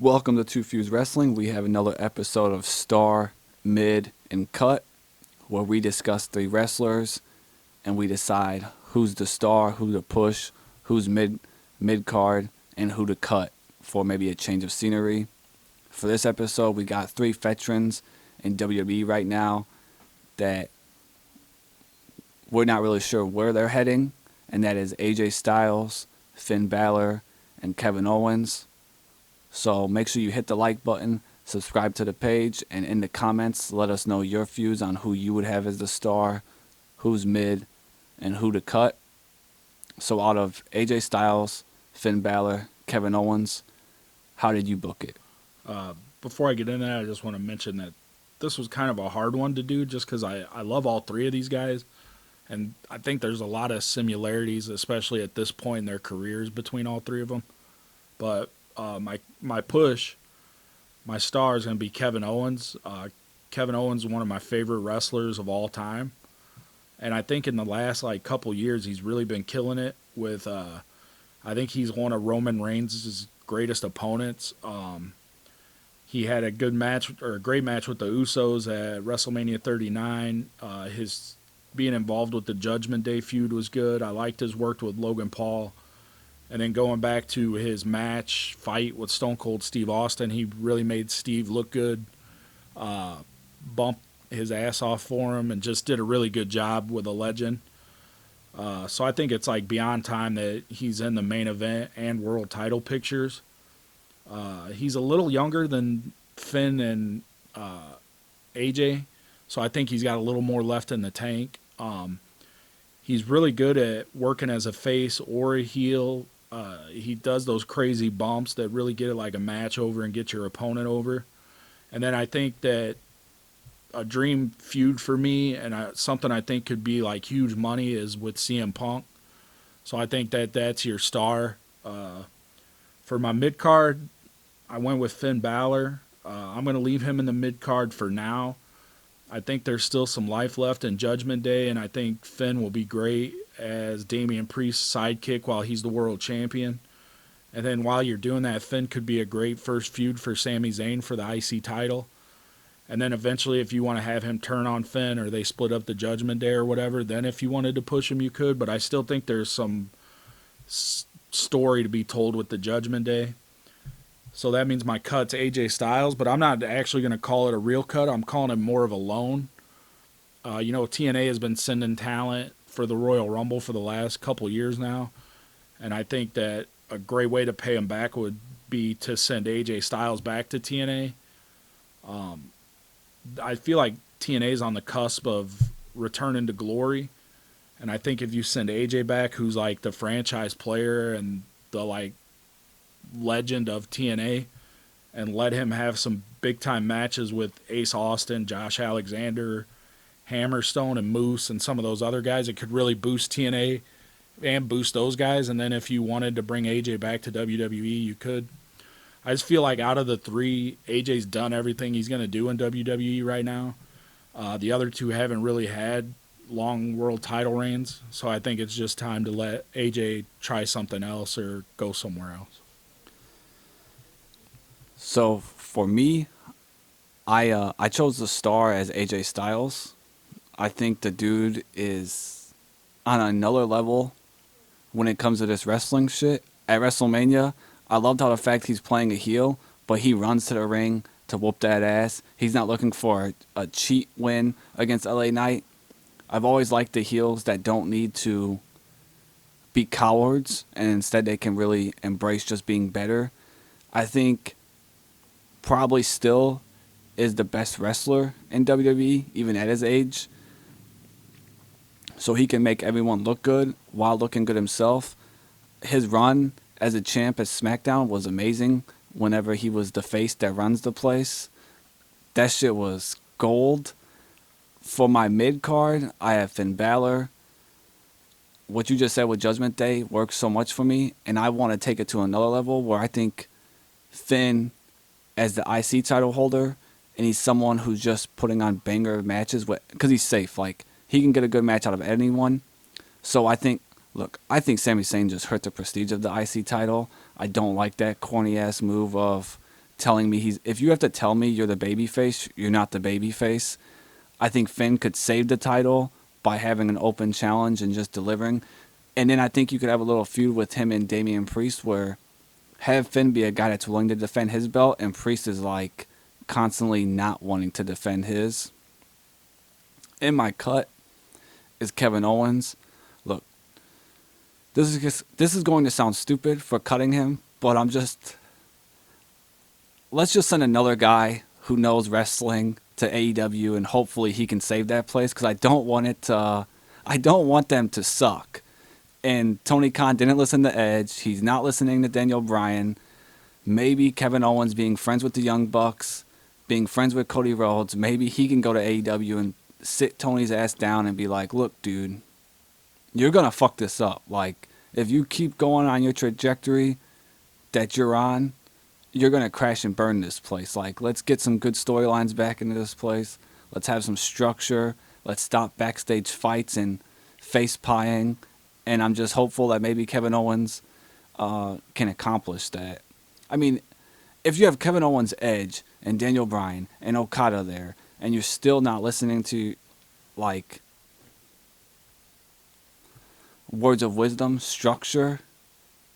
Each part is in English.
Welcome to Two Fuse Wrestling. We have another episode of Star, Mid, and Cut, where we discuss three wrestlers and we decide who's the star, who to push, who's mid card, and who to cut for maybe a change of scenery. For this episode, we got three veterans in WWE right now that we're not really sure where they're heading, and that is AJ Styles, Finn Balor, and Kevin Owens. So make sure you hit the like button, subscribe to the page, and in the comments, let us know your views on who you would have as the star, who's mid, and who to cut. So out of AJ Styles, Finn Balor, Kevin Owens, how did you book it? Before I get into that, I just want to mention that this was kind of a hard one to do just because I love all three of these guys. And I think there's a lot of similarities, especially at this point in their careers between all three of them. But my push, my star is going to be Kevin Owens. Kevin Owens is one of my favorite wrestlers of all time. And I think in the last couple years, he's really been killing it with, I think he's one of Roman Reigns' greatest opponents. He had a good match, or a great match with the Usos at WrestleMania 39. His being involved with the Judgment Day feud was good. I liked his work with Logan Paul. And then going back to his fight with Stone Cold Steve Austin, he really made Steve look good, bumped his ass off for him, and just did a really good job with a legend. So I think it's beyond time that he's in the main event and world title pictures. He's a little younger than Finn and AJ, so I think he's got a little more left in the tank. He's really good at working as a face or a heel. He does those crazy bumps that really get it a match over and get your opponent over. And then I think that a dream feud for me, and something I think could be huge money, is with CM Punk. So I think that that's your star. For my mid-card, I went with Finn Balor. I'm going to leave him in the mid-card for now. I think there's still some life left in Judgment Day, and I think Finn will be great as Damian Priest's sidekick while he's the world champion. And then while you're doing that, Finn could be a great first feud for Sami Zayn for the IC title. And then eventually, if you want to have him turn on Finn, or they split up the Judgment Day or whatever, then if you wanted to push him, you could. But I still think there's some story to be told with the Judgment Day. So that means my cut's AJ Styles, but I'm not actually going to call it a real cut. I'm calling it more of a loan. TNA has been sending talent for the Royal Rumble for the last couple years now, and I think that a great way to pay him back would be to send AJ Styles back to TNA. I feel like TNA is on the cusp of returning to glory, and I think if you send AJ back, who's the franchise player and the legend of TNA, and let him have some big time matches with Ace Austin, Josh Alexander, Hammerstone, and Moose, and some of those other guys, it could really boost TNA and boost those guys. And then if you wanted to bring AJ back to WWE, you could. I just feel like out of the three, AJ's done everything he's going to do in WWE right now. The other two haven't really had long world title reigns, so I think it's just time to let AJ try something else or go somewhere else. So for me, I chose the star as AJ Styles. I think the dude is on another level when it comes to this wrestling shit. At WrestleMania, I loved how the fact he's playing a heel, but he runs to the ring to whoop that ass. He's not looking for a cheat win against LA Knight. I've always liked the heels that don't need to be cowards, and instead they can really embrace just being better. I think probably still is the best wrestler in WWE, even at his age. So he can make everyone look good while looking good himself. His run as a champ at SmackDown was amazing whenever he was the face that runs the place. That shit was gold. For my mid-card, I have Finn Balor. What you just said with Judgment Day works so much for me, and I want to take it to another level where I think Finn, as the IC title holder, and he's someone who's just putting on banger matches because he's safe. He can get a good match out of anyone. So I think Sami Zayn just hurt the prestige of the IC title. I don't like that corny-ass move of telling me if you have to tell me you're the babyface, you're not the babyface. I think Finn could save the title by having an open challenge and just delivering. And then I think you could have a little feud with him and Damian Priest where have Finn be a guy that's willing to defend his belt and Priest is like constantly not wanting to defend his. In my cut is Kevin Owens. Look, this is going to sound stupid for cutting him, but let's just send another guy who knows wrestling to AEW and hopefully he can save that place because I don't want them to suck. And Tony Khan didn't listen to Edge. He's not listening to Daniel Bryan. Maybe Kevin Owens being friends with the Young Bucks, being friends with Cody Rhodes, maybe he can go to AEW and sit Tony's ass down and be like, look, dude, you're going to fuck this up. Like, if you keep going on your trajectory that you're on, you're going to crash and burn this place. Like, let's get some good storylines back into this place. Let's have some structure. Let's stop backstage fights and face pieing. And I'm just hopeful that maybe Kevin Owens can accomplish that. I mean, if you have Kevin Owens, Edge, and Daniel Bryan, and Okada there, and you're still not listening to, like, words of wisdom, structure,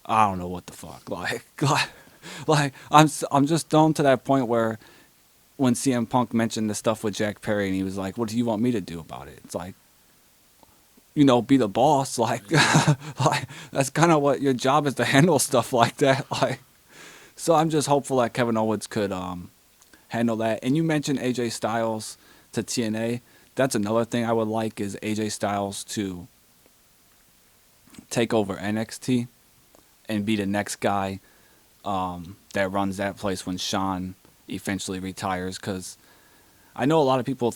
I don't know what the fuck. Like I'm just down to that point where when CM Punk mentioned the stuff with Jack Perry and he was like, what do you want me to do about it? It's like, be the boss. Like, like that's kind of what your job is, to handle stuff like that. Like, so I'm just hopeful that Kevin Owens could handle that. And you mentioned AJ Styles to TNA. That's another thing I would like is AJ Styles to take over NXT and be the next guy that runs that place when Shawn eventually retires. Because I know a lot of people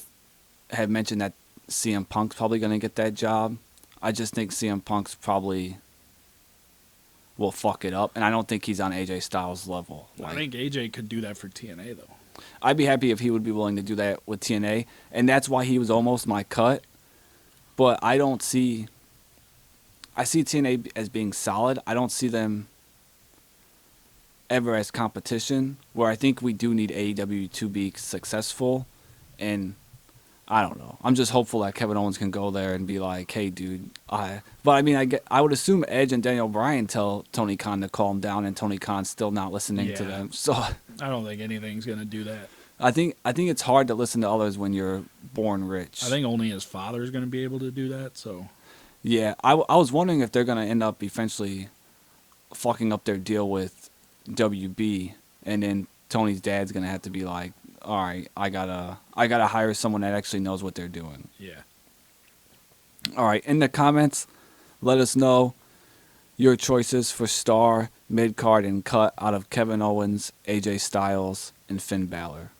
have mentioned that CM Punk's probably going to get that job. I just think CM Punk's probably will fuck it up, and I don't think he's on AJ Styles' level. I think AJ could do that for TNA, though. I'd be happy if he would be willing to do that with TNA, and that's why he was almost my cut. But I see TNA as being solid. I don't see them ever as competition, where I think we do need AEW to be successful, and I don't know. I'm just hopeful that Kevin Owens can go there and be like, hey, dude. But I mean, I would assume Edge and Daniel Bryan tell Tony Khan to calm down, and Tony Khan's still not listening to them. So I don't think anything's going to do that. I think it's hard to listen to others when you're born rich. I think only his father is going to be able to do that. So yeah, I was wondering if they're going to end up eventually fucking up their deal with WB, and then Tony's dad's going to have to be like, all right, I gotta hire someone that actually knows what they're doing. Yeah. All right, in the comments, let us know your choices for star, mid-card, and cut out of Kevin Owens, AJ Styles, and Finn Balor.